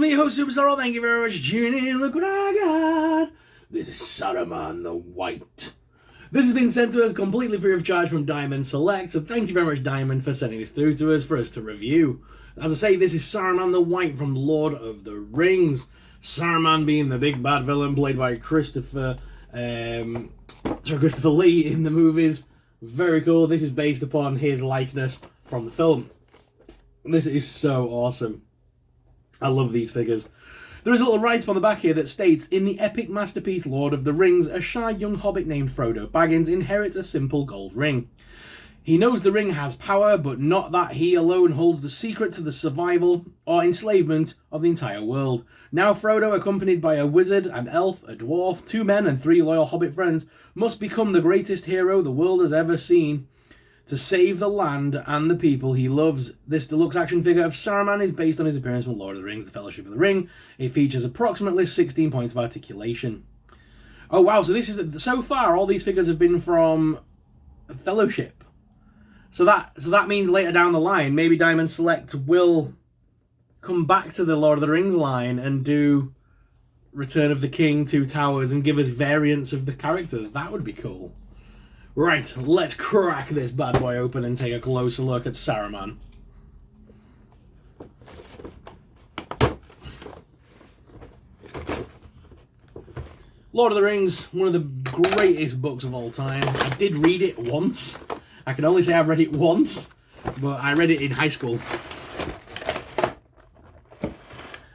me, host SuperSorrell. Thank you very much for tuning in. Look what I got. This is Saruman the White. This has been sent to us completely free of charge from Diamond Select, so thank you very much, Diamond, for sending this through to us for us to review. As I say, this is Saruman the White from Lord of the Rings. Saruman being the big bad villain played by Christopher Lee in the movies. Very cool. This is based upon his likeness from the film. This is so awesome. I love these figures. There is a little write-up on the back here that states, in the epic masterpiece Lord of the Rings, a shy young hobbit named Frodo Baggins inherits a simple gold ring. He knows the ring has power, but not that he alone holds the secret to the survival or enslavement of the entire world. Now Frodo, accompanied by a wizard, an elf, a dwarf, 2 men and 3 loyal hobbit friends, must become the greatest hero the world has ever seen to save the land and the people he loves. This deluxe action figure of Saruman is based on his appearance from Lord of the Rings, The Fellowship of the Ring. It features approximately 16 points of articulation. Oh wow, so this is, so far all these figures have been from Fellowship. So that means later down the line, maybe Diamond Select will come back to the Lord of the Rings line and do Return of the King, 2 Towers, and give us variants of the characters. That would be cool. Right, let's crack this bad boy open and take a closer look at Saruman. Lord of the Rings, one of the greatest books of all time. I did read it once. I can only say I've read it once, but I read it in high school.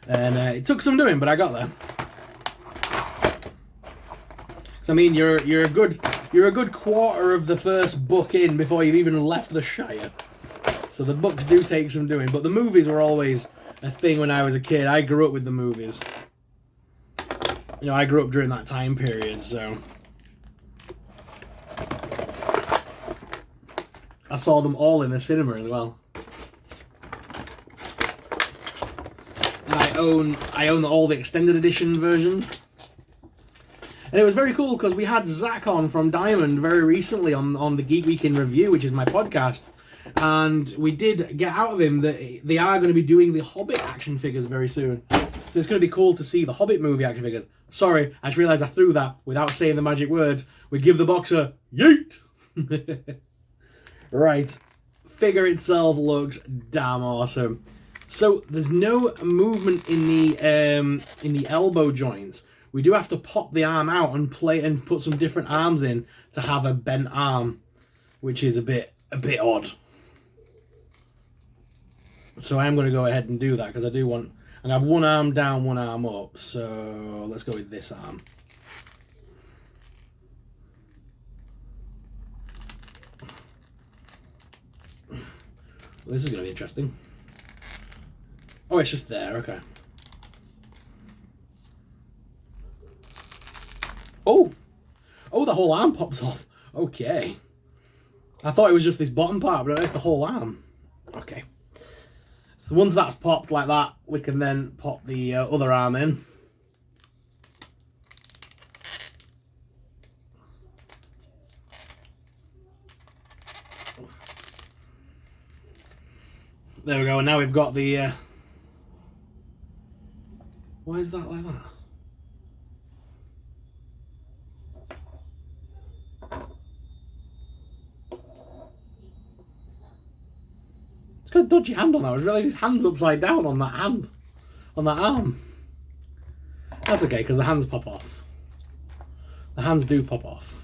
And it took some doing, but I got there. So I mean, you're a good quarter of the first book in before you've even left the Shire. So the books do take some doing, but the movies were always a thing when I was a kid. I grew up with the movies. You know, I grew up during that time period, so I saw them all in the cinema as well. And I own all the extended edition versions. And it was very cool because we had Zach on from Diamond very recently on the Geek Week in Review, which is my podcast. And we did get out of him that they are going to be doing the Hobbit action figures very soon. So it's going to be cool to see the Hobbit movie action figures. Sorry, I just realised I threw that without saying the magic words. We give the boxer yeet! Right. Figure itself looks damn awesome. So there's no movement in the elbow joints. We do have to pop the arm out and put some different arms in to have a bent arm, which is a bit odd. So I am going to go ahead and do that because I do want, and I have one arm down, one arm up. So let's go with this arm. Well, this is going to be interesting. Oh, it's just there, okay. Oh, the whole arm pops off. Okay. I thought it was just this bottom part, but it's the whole arm. Okay. So once that's popped like that, we can then pop the other arm in. There we go, and now we've got the... Why is that like that? It's got a dodgy hand on that. I realised his hand's upside down on that hand. On that arm. That's okay, because the hands pop off. The hands do pop off.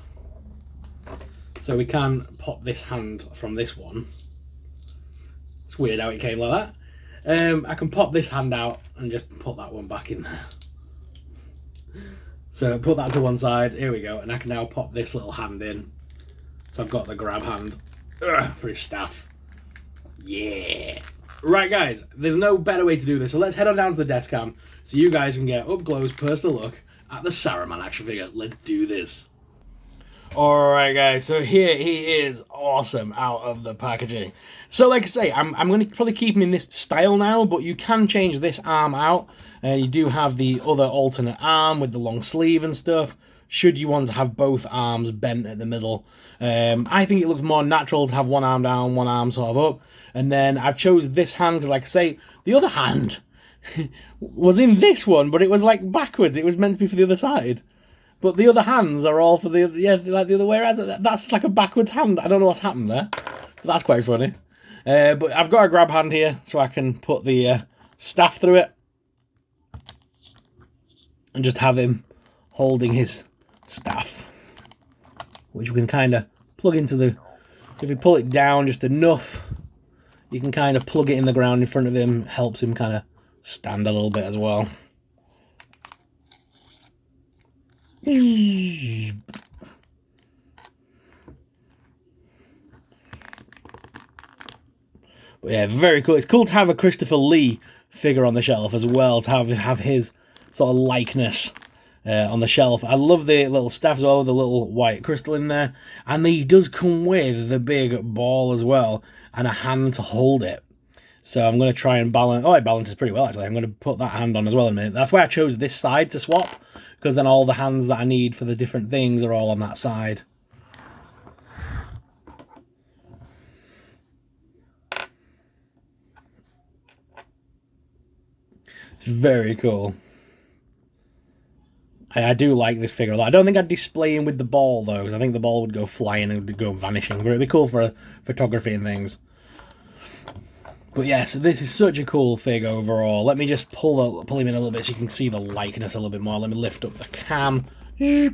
So we can pop this hand from this one. It's weird how it came like that. I can pop this hand out and just put that one back in there. So put that to one side. Here we go. And I can now pop this little hand in. So I've got the grab hand for his staff. Yeah. Right, guys. There's no better way to do this. So let's head on down to the desk cam so you guys can get up close, personal look at the Saruman action figure. Let's do this. Alright guys, so here he is, awesome, out of the packaging. So like I say, I'm going to probably keep him in this style now, but you can change this arm out. You do have the other alternate arm with the long sleeve and stuff, should you want to have both arms bent at the middle. I think it looks more natural to have one arm down, one arm sort of up. And then I've chosen this hand because like I say, the other hand was in this one, but it was like backwards. It was meant to be for the other side. But the other hands are all for the, yeah, like the other way around. That's like a backwards hand. I don't know what's happened there. But that's quite funny. But I've got a grab hand here, so I can put the staff through it. And just have him holding his staff. Which we can kind of plug into the... If we pull it down just enough, you can kind of plug it in the ground in front of him. Helps him kind of stand a little bit as well. But yeah, very cool. It's cool to have a Christopher Lee figure on the shelf as well, to have his sort of likeness on the shelf. I love the little staff as well, the little white crystal in there. And he does come with the big ball as well, and a hand to hold it. So I'm going to try and balance... Oh, it balances pretty well, actually. I'm going to put that hand on as well in a minute. That's why I chose this side to swap, because then all the hands that I need for the different things are all on that side. It's very cool. I do like this figure a lot. I don't think I'd display him with the ball, though, because I think the ball would go flying and would go vanishing. But it'd be cool for photography and things. But yeah, so this is such a cool fig overall. Let me just pull him in a little bit so you can see the likeness a little bit more. Let me lift up the cam. You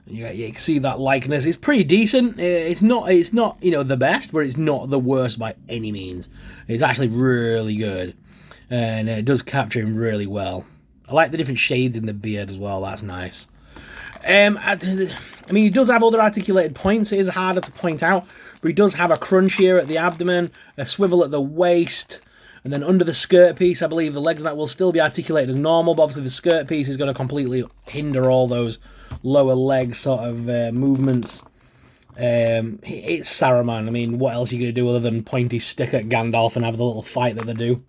can see that likeness. It's pretty decent. It's not you know, the best, but it's not the worst by any means. It's actually really good. And it does capture him really well. I like the different shades in the beard as well. That's nice. I mean, he does have other articulated points. It is harder to point out. But he does have a crunch here at the abdomen, a swivel at the waist, and then under the skirt piece, I believe the legs and that will still be articulated as normal, but obviously the skirt piece is going to completely hinder all those lower leg sort of movements. It's Saruman. I mean, what else are you going to do other than point his stick at Gandalf and have the little fight that they do?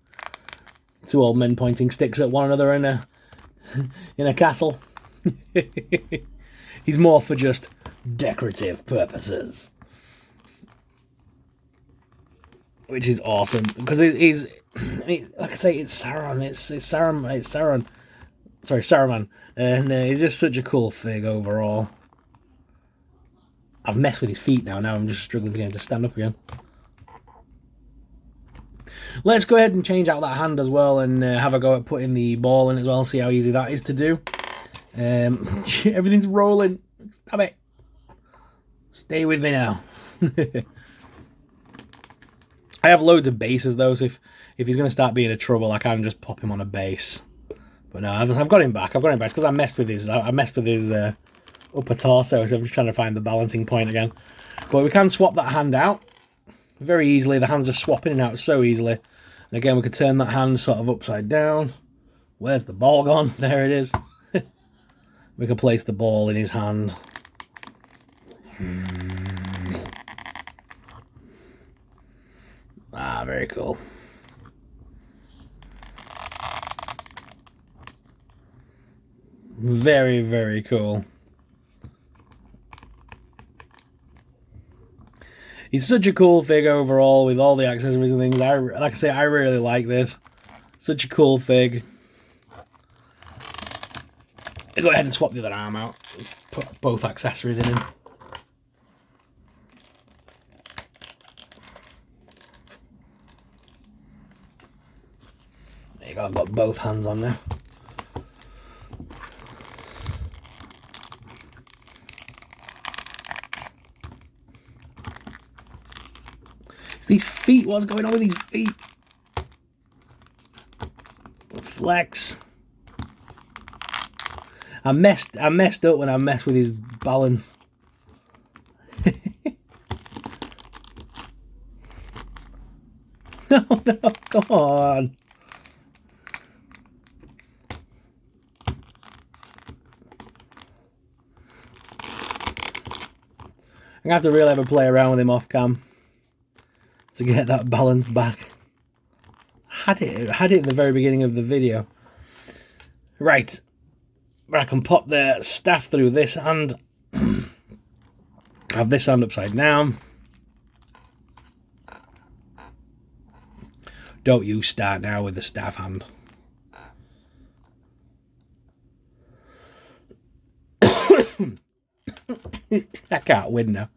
Two old men pointing sticks at one another in a castle. He's more for just decorative purposes. Which is awesome, because he's, I mean, like I say, it's Sauron. It's Sauron. Sorry, Saruman, and he's just such a cool fig overall. I've messed with his feet now. Now I'm just struggling to get him to stand up again. Let's go ahead and change out that hand as well, and have a go at putting the ball in as well. See how easy that is to do. Everything's rolling. Stop it. Stay with me now. I have loads of bases though, so if he's going to start being a trouble, I can just pop him on a base. But no, I've got him back. I've got him back because I messed with his upper torso, so I'm just trying to find the balancing point again. But we can swap that hand out very easily. The hand's just swapping in and out so easily. And again, we could turn that hand sort of upside down. Where's the ball gone? There it is. We can place the ball in his hand. Ah, very cool. Very, very cool. He's such a cool fig overall with all the accessories and things. Like I say, I really like this. Such a cool fig. I'll go ahead and swap the other arm out. Put both accessories in him. There you go, I've got both hands on there. It's these feet, what's going on with these feet? Flex. I messed up when I messed with his balance. No, come on. I'm gonna have to really have a play around with him off cam to get that balance back. I had it at the very beginning of the video. Right. But I can pop the staff through this hand. Have this hand upside down. Don't you start now with the staff hand. I can't win now.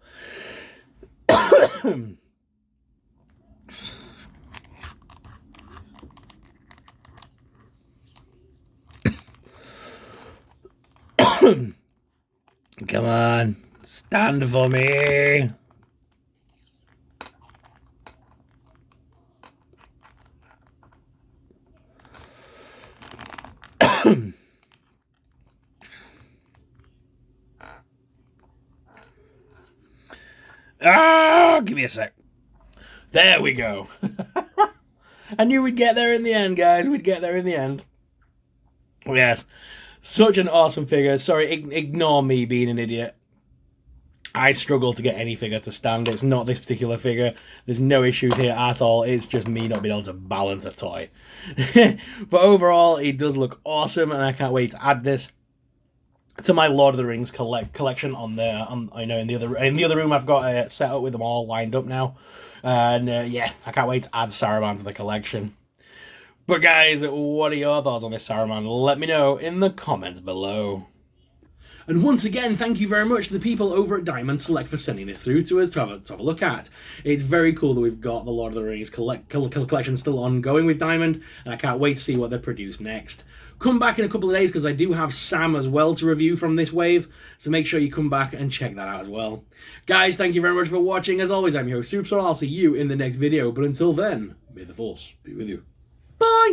Come on, stand for me. Oh, give me a sec. There we go. I knew we'd get there in the end, guys. We'd get there in the end. Yes. Such an awesome figure. Sorry, ignore me being an idiot. I struggle to get any figure to stand. It's not this particular figure. There's no issues here at all. It's just me not being able to balance a toy. But overall, it does look awesome, and I can't wait to add this to my Lord of the Rings collection on there. I know in the other room I've got a set up with them all lined up now, and yeah, I can't wait to add Saruman to the collection. But guys, what are your thoughts on this Saruman? Let me know in the comments below. And once again, thank you very much to the people over at Diamond Select for sending this through to us to have a look at. It's very cool that we've got the Lord of the Rings collection still ongoing with Diamond, and I can't wait to see what they produce next. Come back in a couple of days because I do have Sam as well to review from this wave, so make sure you come back and check that out as well. Guys, thank you very much for watching. As always, I'm your host, SuperSorrell. I'll see you in the next video, but until then, may the Force be with you. Bye!